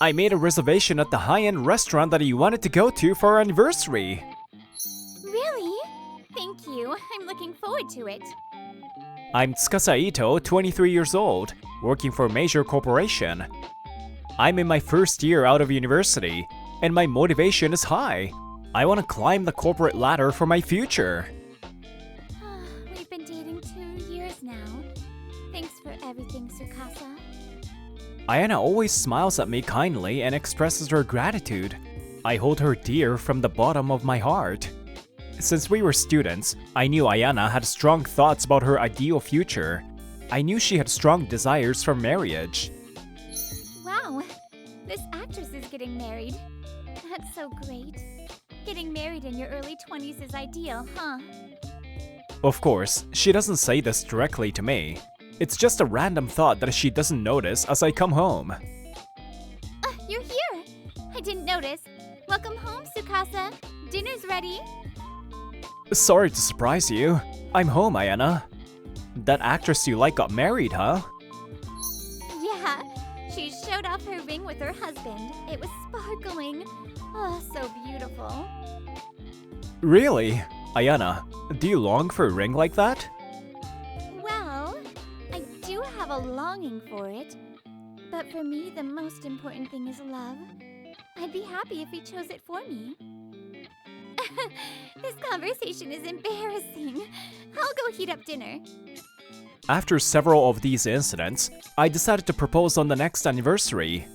I made a reservation at the high-end restaurant that you wanted to go to for our anniversary. Really? Thank you. I'm looking forward to it. I'm Tsukasa Ito, 23 years old, working for a major corporation. I'm in my first year out of university, and my motivation is high. I want to climb the corporate ladder for my future. We've been dating 2 years now. Thanks for everything, Tsukasa. Ayana always smiles at me kindly and expresses her gratitude. I hold her dear from the bottom of my heart. Since we were students, I knew Ayana had strong thoughts about her ideal future. I knew she had strong desires for marriage. Wow, this actress is getting married. That's so great. Getting married in your early 20s is ideal, huh? Of course, she doesn't say this directly to me. It's just a random thought that she doesn't notice as I come home. You're here! I didn't notice. Welcome home, Tsukasa. Dinner's ready. Sorry to surprise you. I'm home, Ayana. That actress you like got married, huh? Yeah, she showed off her ring with her husband. It was sparkling. Oh, so beautiful. Really? Ayana, do you long for a ring like that? Well, I do have a longing for it. But for me, the most important thing is love. I'd be happy if he chose it for me. This conversation is embarrassing. I'll go heat up dinner. After several of these incidents, I decided to propose on the next anniversary.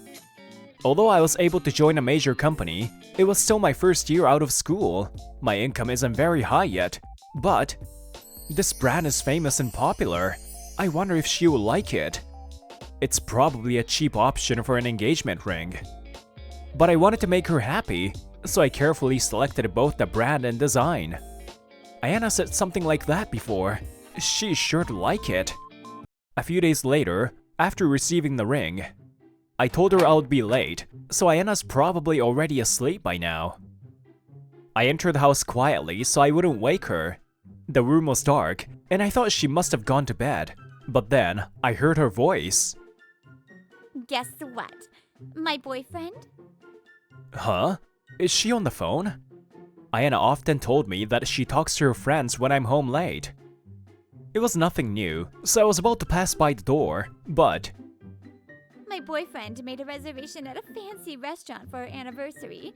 Although I was able to join a major company, it was still my first year out of school. My income isn't very high yet, but this brand is famous and popular. I wonder if she will like it. It's probably a cheap option for an engagement ring. But I wanted to make her happy, so I carefully selected both the brand and design. Ayana said something like that before. She's sure to like it. A few days later, after receiving the ring, I told her I would be late, so Ayana's probably already asleep by now. I entered the house quietly so I wouldn't wake her. The room was dark, and I thought she must have gone to bed. But then, I heard her voice. Guess what? My boyfriend? Huh? Is she on the phone? Ayana often told me that she talks to her friends when I'm home late. It was nothing new, so I was about to pass by the door, but... My boyfriend made a reservation at a fancy restaurant for our anniversary,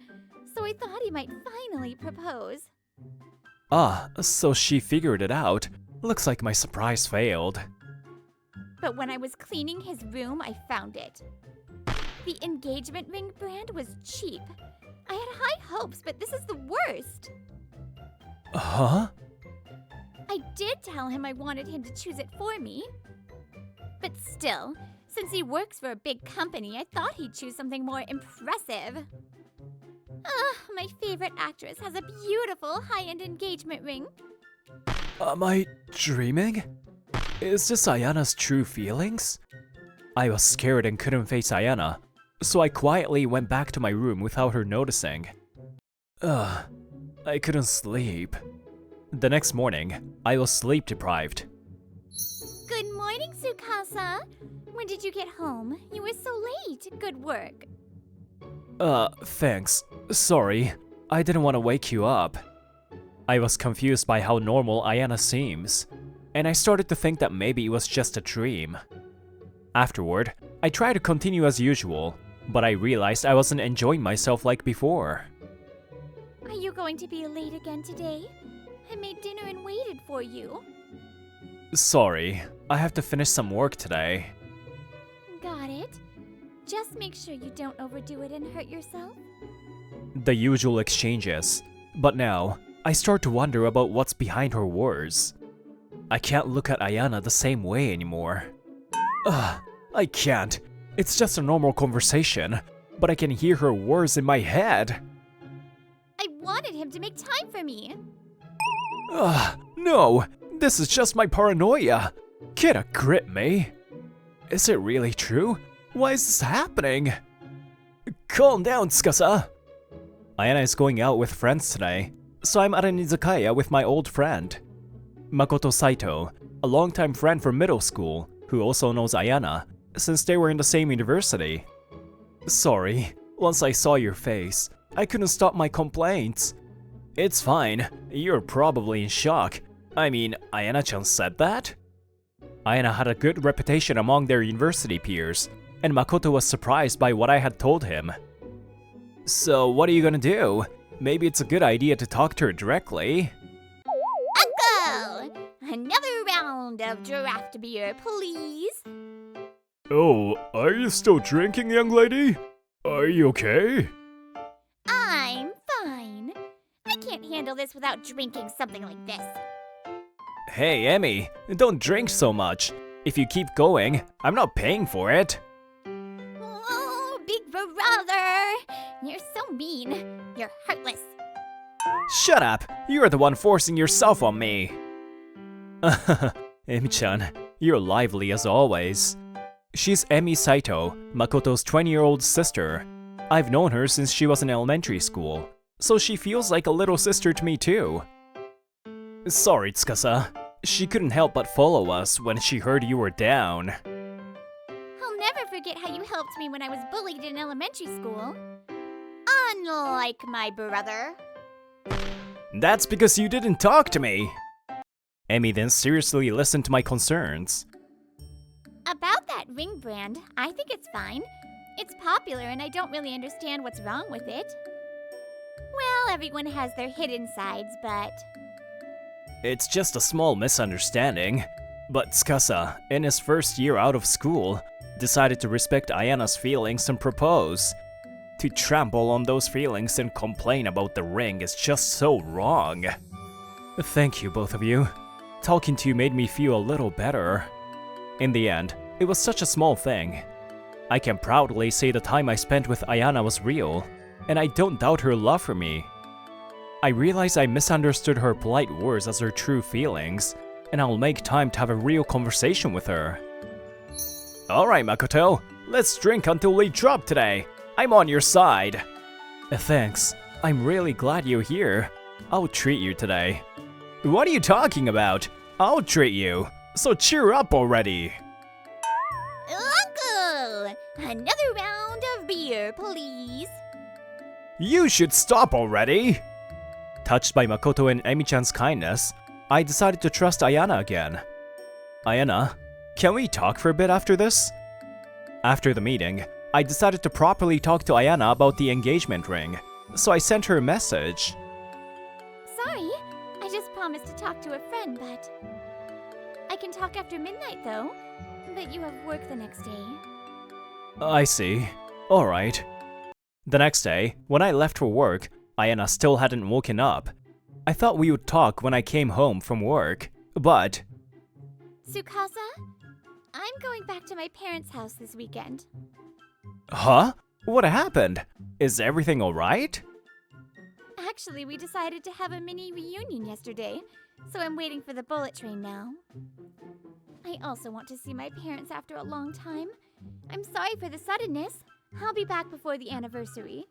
so I thought he might finally propose. So she figured it out. Looks like my surprise failed. But when I was cleaning his room, I found it. The engagement ring brand was cheap. I had high hopes, but this is the worst. Huh? I did tell him I wanted him to choose it for me. But still, since he works for a big company, I thought he'd choose something more impressive. My favorite actress has a beautiful high-end engagement ring. Am I dreaming? Is this Ayana's true feelings? I was scared and couldn't face Ayana, so I quietly went back to my room without her noticing. I couldn't sleep. The next morning, I was sleep deprived. Good morning, Tsukasa. When did you get home? You were so late. Good work. Thanks. Sorry, I didn't want to wake you up. I was confused by how normal Ayana seems, and I started to think that maybe it was just a dream. Afterward, I tried to continue as usual, but I realized I wasn't enjoying myself like before. Are you going to be late again today? I made dinner and waited for you. Sorry, I have to finish some work today. Got it. Just make sure you don't overdo it and hurt yourself. The usual exchanges, but now, I start to wonder about what's behind her words. I can't look at Ayana the same way anymore. I can't. It's just a normal conversation, but I can hear her words in my head. I wanted him to make time for me. No, this is just my paranoia. Get a grip, me. Is it really true? Why is this happening? Calm down, Tsukasa. Ayana is going out with friends today, so I'm at an izakaya with my old friend. Makoto Saito, a longtime friend from middle school, who also knows Ayana, since they were in the same university. Sorry, once I saw your face, I couldn't stop my complaints. It's fine, you're probably in shock. I mean, Ayana-chan said that? Ayana had a good reputation among their university peers, and Makoto was surprised by what I had told him. So what are you gonna do? Maybe it's a good idea to talk to her directly. Uncle! Another round of giraffe beer, please. Oh, are you still drinking, young lady? Are you okay? I'm fine. I can't handle this without drinking something like this. Hey, Emmy, don't drink so much. If you keep going, I'm not paying for it. Oh, big brother! You're so mean. You're heartless. Shut up! You're the one forcing yourself on me. Emi-chan, you're lively as always. She's Emi Saito, Makoto's 20-year-old sister. I've known her since she was in elementary school, so she feels like a little sister to me too. Sorry, Tsukasa. She couldn't help but follow us when she heard you were down. I'll never forget how you helped me when I was bullied in elementary school. Unlike my brother. That's because you didn't talk to me. Emi then seriously listened to my concerns. About that ring brand, I think it's fine. It's popular and I don't really understand what's wrong with it. Well, everyone has their hidden sides, but... It's just a small misunderstanding. But Tsukasa, in his first year out of school, decided to respect Ayana's feelings and propose. To trample on those feelings and complain about the ring is just so wrong. Thank you, both of you. Talking to you made me feel a little better. In the end, it was such a small thing. I can proudly say the time I spent with Ayana was real, and I don't doubt her love for me. I realize I misunderstood her polite words as her true feelings, and I'll make time to have a real conversation with her. Alright, Makoto, let's drink until we drop today. I'm on your side. Thanks. I'm really glad you're here. I'll treat you today. What are you talking about? I'll treat you. So cheer up already. Uncle! Another round of beer, please. You should stop already. Touched by Makoto and Emi-chan's kindness, I decided to trust Ayana again. Ayana, can we talk for a bit after this? After the meeting, I decided to properly talk to Ayana about the engagement ring, so I sent her a message. Sorry, I just promised to talk to a friend, but... I can talk after midnight, though. But you have work the next day. I see. Alright. The next day, when I left for work, Ayana still hadn't woken up. I thought we would talk when I came home from work, but... Tsukasa? I'm going back to my parents' house this weekend. Huh? What happened? Is everything alright? Actually, we decided to have a mini reunion yesterday, so I'm waiting for the bullet train now. I also want to see my parents after a long time. I'm sorry for the suddenness. I'll be back before the anniversary.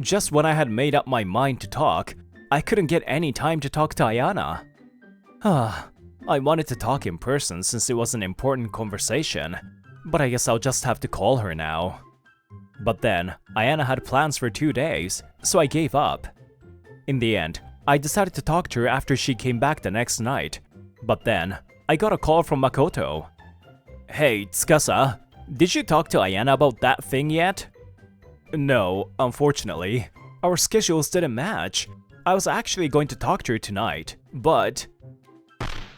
Just when I had made up my mind to talk, I couldn't get any time to talk to Ayana. I wanted to talk in person since it was an important conversation, but I guess I'll just have to call her now. But then, Ayana had plans for 2 days, so I gave up. In the end, I decided to talk to her after she came back the next night, but then, I got a call from Makoto. Hey, Tsukasa, did you talk to Ayana about that thing yet? No, unfortunately. Our schedules didn't match. I was actually going to talk to her tonight, but...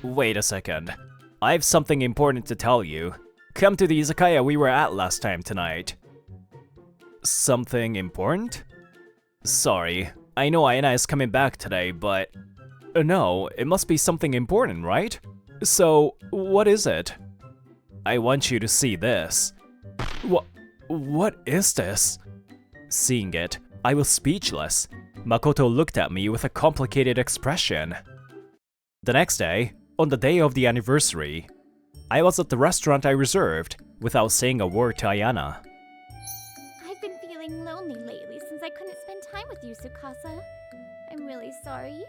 Wait a second. I have something important to tell you. Come to the izakaya we were at last time tonight. Something important? Sorry, I know Ayana is coming back today, but... No, it must be something important, right? So, what is it? I want you to see this. What is this? Seeing it, I was speechless. Makoto looked at me with a complicated expression. The next day, on the day of the anniversary, I was at the restaurant I reserved without saying a word to Ayana. I've been feeling lonely lately since I couldn't spend time with you, Tsukasa. I'm really sorry.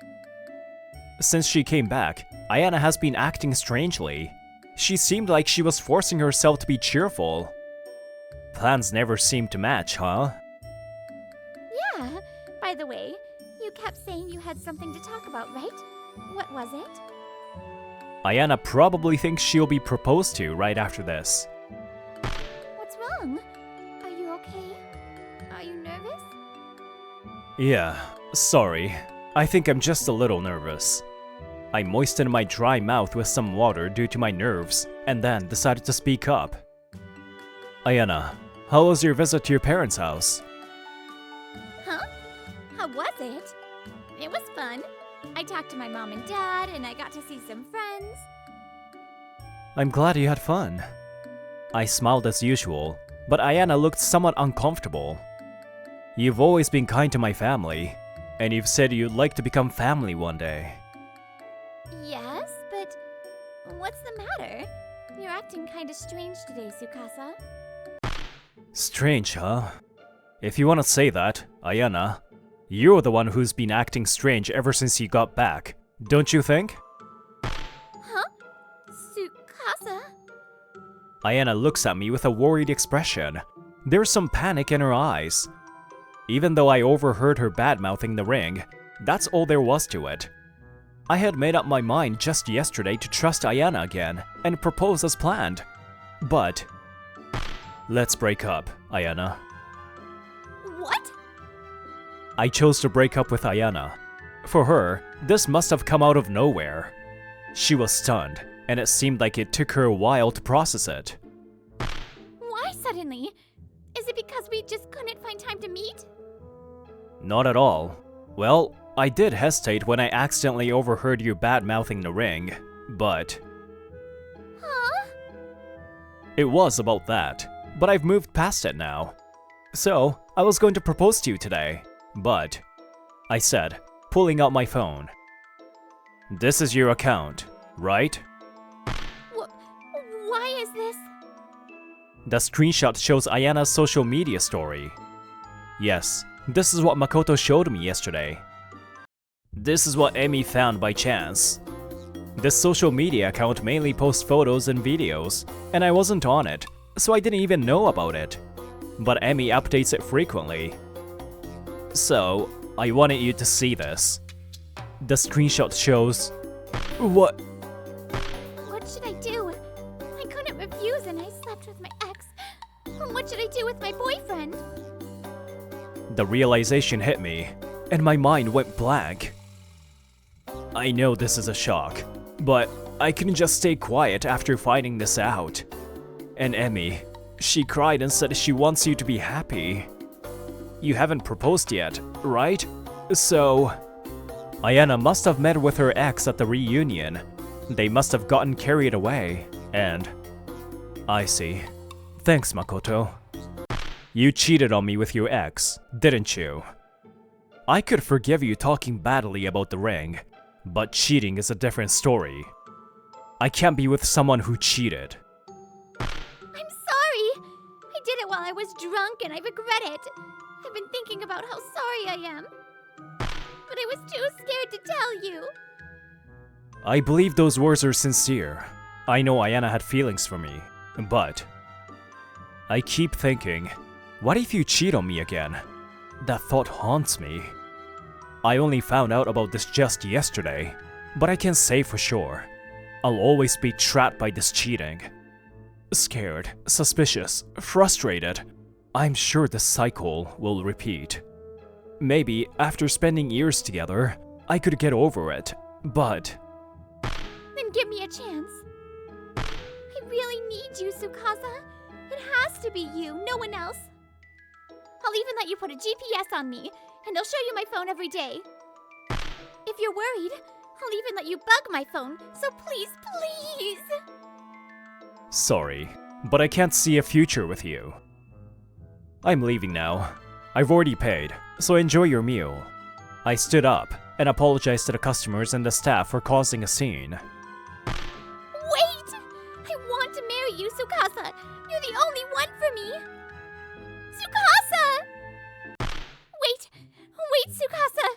Since she came back, Ayana has been acting strangely. She seemed like she was forcing herself to be cheerful. plans never seem to match, huh? Yeah. By the way, you kept saying you had something to talk about, right? What was it? Ayana probably thinks she'll be proposed to right after this. What's wrong? Are you okay? Are you nervous? Yeah, sorry. I think I'm just a little nervous. I moistened my dry mouth with some water due to my nerves, and then decided to speak up. Ayana, how was your visit to your parents' house? Huh? How was it? It was fun. I talked to my mom and dad, and I got to see some friends. I'm glad you had fun. I smiled as usual, but Ayana looked somewhat uncomfortable. You've always been kind to my family, and you've said you'd like to become family one day. Yes, but what's the matter? You're acting kinda strange today, Tsukasa. Strange, huh? If you want to say that, Ayana, you're the one who's been acting strange ever since you got back, don't you think? Huh? Tsukasa? Ayana looks at me with a worried expression. There's some panic in her eyes. Even though I overheard her bad-mouthing the ring, that's all there was to it. I had made up my mind just yesterday to trust Ayana again and propose as planned. But let's break up, Ayana. What? I chose to break up with Ayana. For her, this must have come out of nowhere. She was stunned, and it seemed like it took her a while to process it. Why suddenly? Is it because we just couldn't find time to meet? Not at all. Well, I did hesitate when I accidentally overheard you bad-mouthing the ring, but Huh? it was about that. But I've moved past it now. So, I was going to propose to you today, but I said, pulling out my phone. This is your account, right? Why is this? The screenshot shows Ayana's social media story. Yes, this is what Makoto showed me yesterday. This is what Emi found by chance. This social media account mainly posts photos and videos, and I wasn't on it, so I didn't even know about it. But Emi updates it frequently. So, I wanted you to see this. The screenshot shows... What? What should I do? I couldn't refuse and I slept with my ex. What should I do with my boyfriend? The realization hit me, and my mind went blank. I know this is a shock, but I couldn't just stay quiet after finding this out. And Emi, she cried and said she wants you to be happy. You haven't proposed yet, right? So... Ayana must have met with her ex at the reunion. They must have gotten carried away, and... I see. Thanks, Makoto. You cheated on me with your ex, didn't you? I could forgive you talking badly about the ring, but cheating is a different story. I can't be with someone who cheated. I'm sorry! I did it while I was drunk and I regret it. I've been thinking about how sorry I am. But I was too scared to tell you. I believe those words are sincere. I know Ayana had feelings for me, but... I keep thinking, what if you cheat on me again? That thought haunts me. I only found out about this just yesterday, but I can't say for sure. I'll always be trapped by this cheating. Scared, suspicious, frustrated. I'm sure the cycle will repeat. Maybe after spending years together, I could get over it, but... Then give me a chance. I really need you, Tsukasa. It has to be you, no one else. I'll even let you put a GPS on me, and I'll show you my phone every day. If you're worried, I'll even let you bug my phone, so please, please! Sorry, but I can't see a future with you. I'm leaving now. I've already paid, so enjoy your meal. I stood up and apologized to the customers and the staff for causing a scene. Wait! I want to marry you, Tsukasa! You're the only one for me! Tsukasa! Wait, Tsukasa!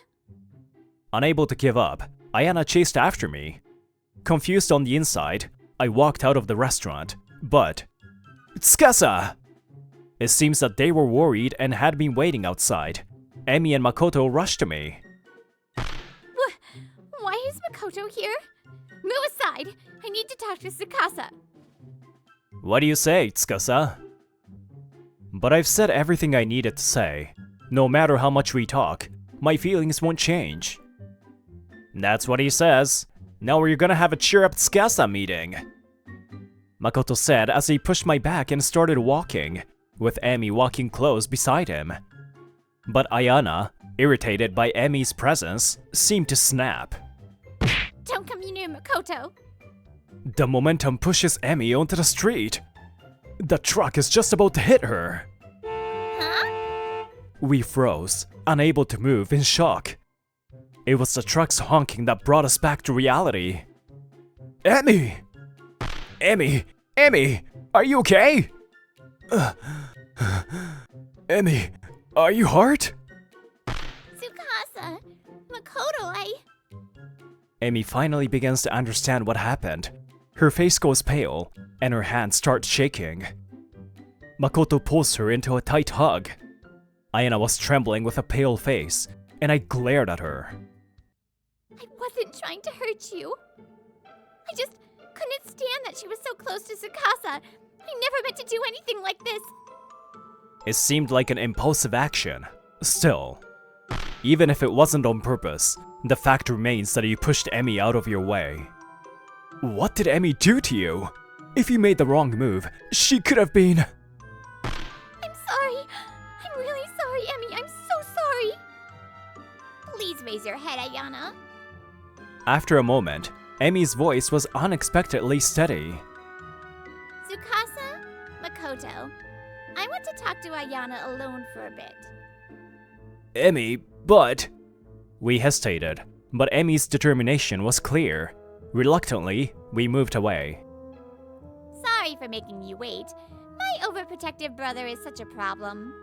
Unable to give up, Ayana chased after me. Confused on the inside, I walked out of the restaurant, but... Tsukasa! It seems that they were worried and had been waiting outside. Emi and Makoto rushed to me. Why is Makoto here? Move aside! I need to talk to Tsukasa. What do you say, Tsukasa? But I've said everything I needed to say. No matter how much we talk, my feelings won't change. That's what he says. Now we're gonna have a cheer up Tsukasa meeting. Makoto said as he pushed my back and started walking, with Emi walking close beside him. But Ayana, irritated by Emi's presence, seemed to snap. Don't come near Makoto. The momentum pushes Emi onto the street. The truck is just about to hit her. Huh? We froze, unable to move in shock. It was the truck's honking that brought us back to reality. Emi! Emi! Emi! Are you okay? Emi, are you hurt? Tsukasa! Makoto, Emi finally begins to understand what happened. Her face goes pale, and her hands start shaking. Makoto pulls her into a tight hug. Ayana was trembling with a pale face, and I glared at her. I wasn't trying to hurt you. I just couldn't stand that she was so close to Tsukasa. I never meant to do anything like this. It seemed like an impulsive action. Still, even if it wasn't on purpose, the fact remains that you pushed Emi out of your way. What did Emi do to you? If you made the wrong move, she could have been... I'm sorry. I'm really sorry, Emi. I'm so sorry. Please raise your head, Ayana. After a moment, Emi's voice was unexpectedly steady. Tsukasa, Makoto, I want to talk to Ayana alone for a bit. Emi, but... We hesitated, but Emi's determination was clear. Reluctantly, we moved away. Sorry for making you wait. My overprotective brother is such a problem.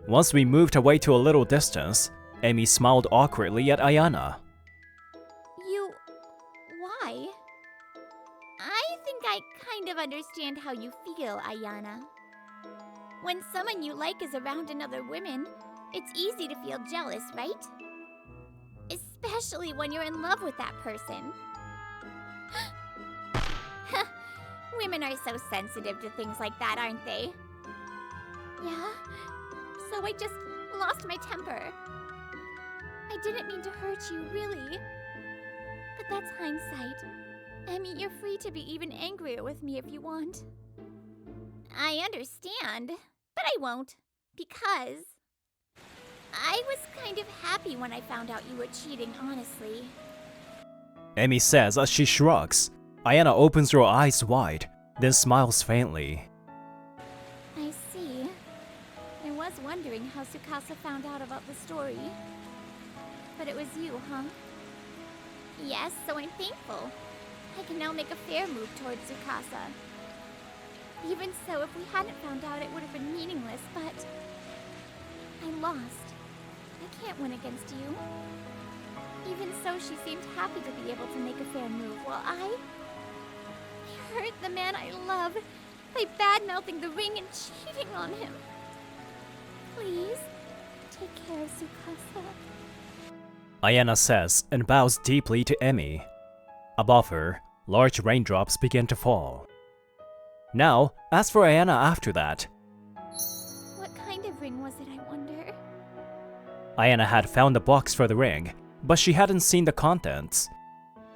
Once we moved away to a little distance, Emi smiled awkwardly at Ayana. Why? I think I kind of understand how you feel, Ayana. When someone you like is around another woman, it's easy to feel jealous, right? Especially when you're in love with that person. Women are so sensitive to things like that, aren't they? Yeah? So I just lost my temper. I didn't mean to hurt you, really. But that's hindsight. Emi, you're free to be even angrier with me if you want. I understand, but I won't. Because I was kind of happy when I found out you were cheating, honestly. Emi says as she shrugs. Ayana opens her eyes wide, then smiles faintly. I see. I was wondering how Tsukasa found out about the story. But it was you, huh? Yes, so I'm thankful. I can now make a fair move towards Tsukasa. Even so, if we hadn't found out, it would have been meaningless, but I lost. I can't win against you. Even so, she seemed happy to be able to make a fair move, while I hurt the man I love by bad-mouthing the ring and cheating on him. Please, take care of Tsukasa. Ayana says and bows deeply to Emi. Above her, large raindrops begin to fall. Now, as for Ayana after that. What kind of ring was it, I wonder? Ayana had found the box for the ring, but she hadn't seen the contents.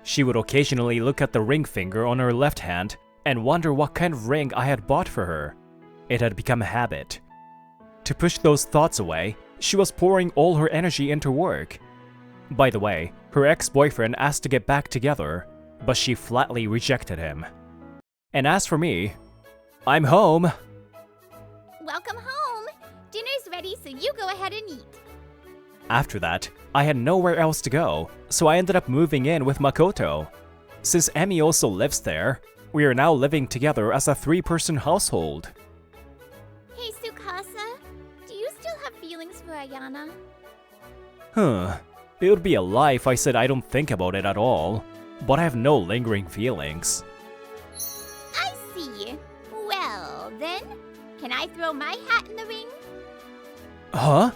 She would occasionally look at the ring finger on her left hand and wonder what kind of ring I had bought for her. It had become a habit. To push those thoughts away, she was pouring all her energy into work. By the way, her ex-boyfriend asked to get back together, but she flatly rejected him. And as for me, I'm home. Welcome home! Dinner's ready, so you go ahead and eat. After that, I had nowhere else to go, so I ended up moving in with Makoto. Since Emi also lives there, we are now living together as a 3-person household. Hey, Tsukasa, do you still have feelings for Ayana? It would be a lie if I said I don't think about it at all, but I have no lingering feelings. I see. Well, then, can Can I throw my hat in the ring? Huh?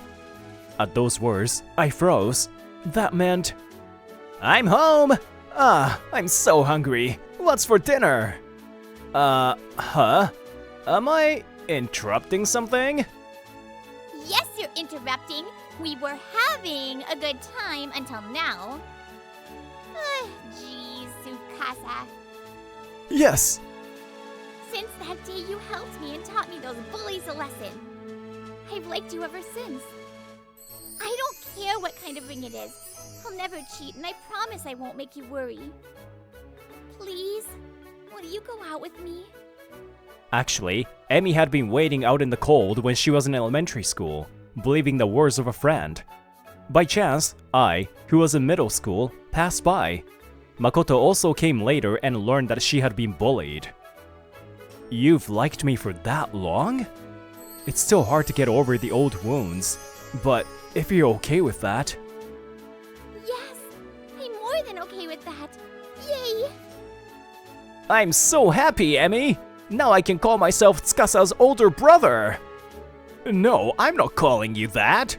At those words, I froze. That meant... I'm home! I'm so hungry. What's for dinner? Huh? Am I interrupting something? Yes, you're interrupting. We were having a good time until now. Geez, Tsukasa. Yes! Since that day you helped me and taught me those bullies a lesson. I've liked you ever since. I don't care what kind of ring it is. I'll never cheat, and I promise I won't make you worry. Please, will you go out with me? Actually, Emmy had been waiting out in the cold when she was in elementary school, believing the words of a friend. By chance, I, who was in middle school, passed by. Makoto also came later and learned that she had been bullied. You've liked me for that long? It's still hard to get over the old wounds, but if you're okay with that... Yes, I'm more than okay with that. Yay! I'm so happy, Emmy! Now I can call myself Tsukasa's older brother! No, I'm not calling you that!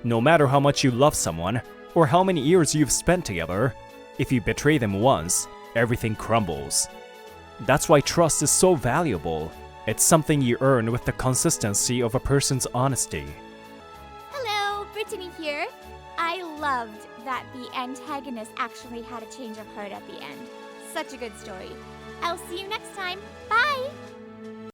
No matter how much you love someone, or how many years you've spent together, if you betray them once, everything crumbles. That's why trust is so valuable. It's something you earn with the consistency of a person's honesty. Hello, Brittany here. I loved that the antagonist actually had a change of heart at the end. Such a good story. I'll see you next time. Bye!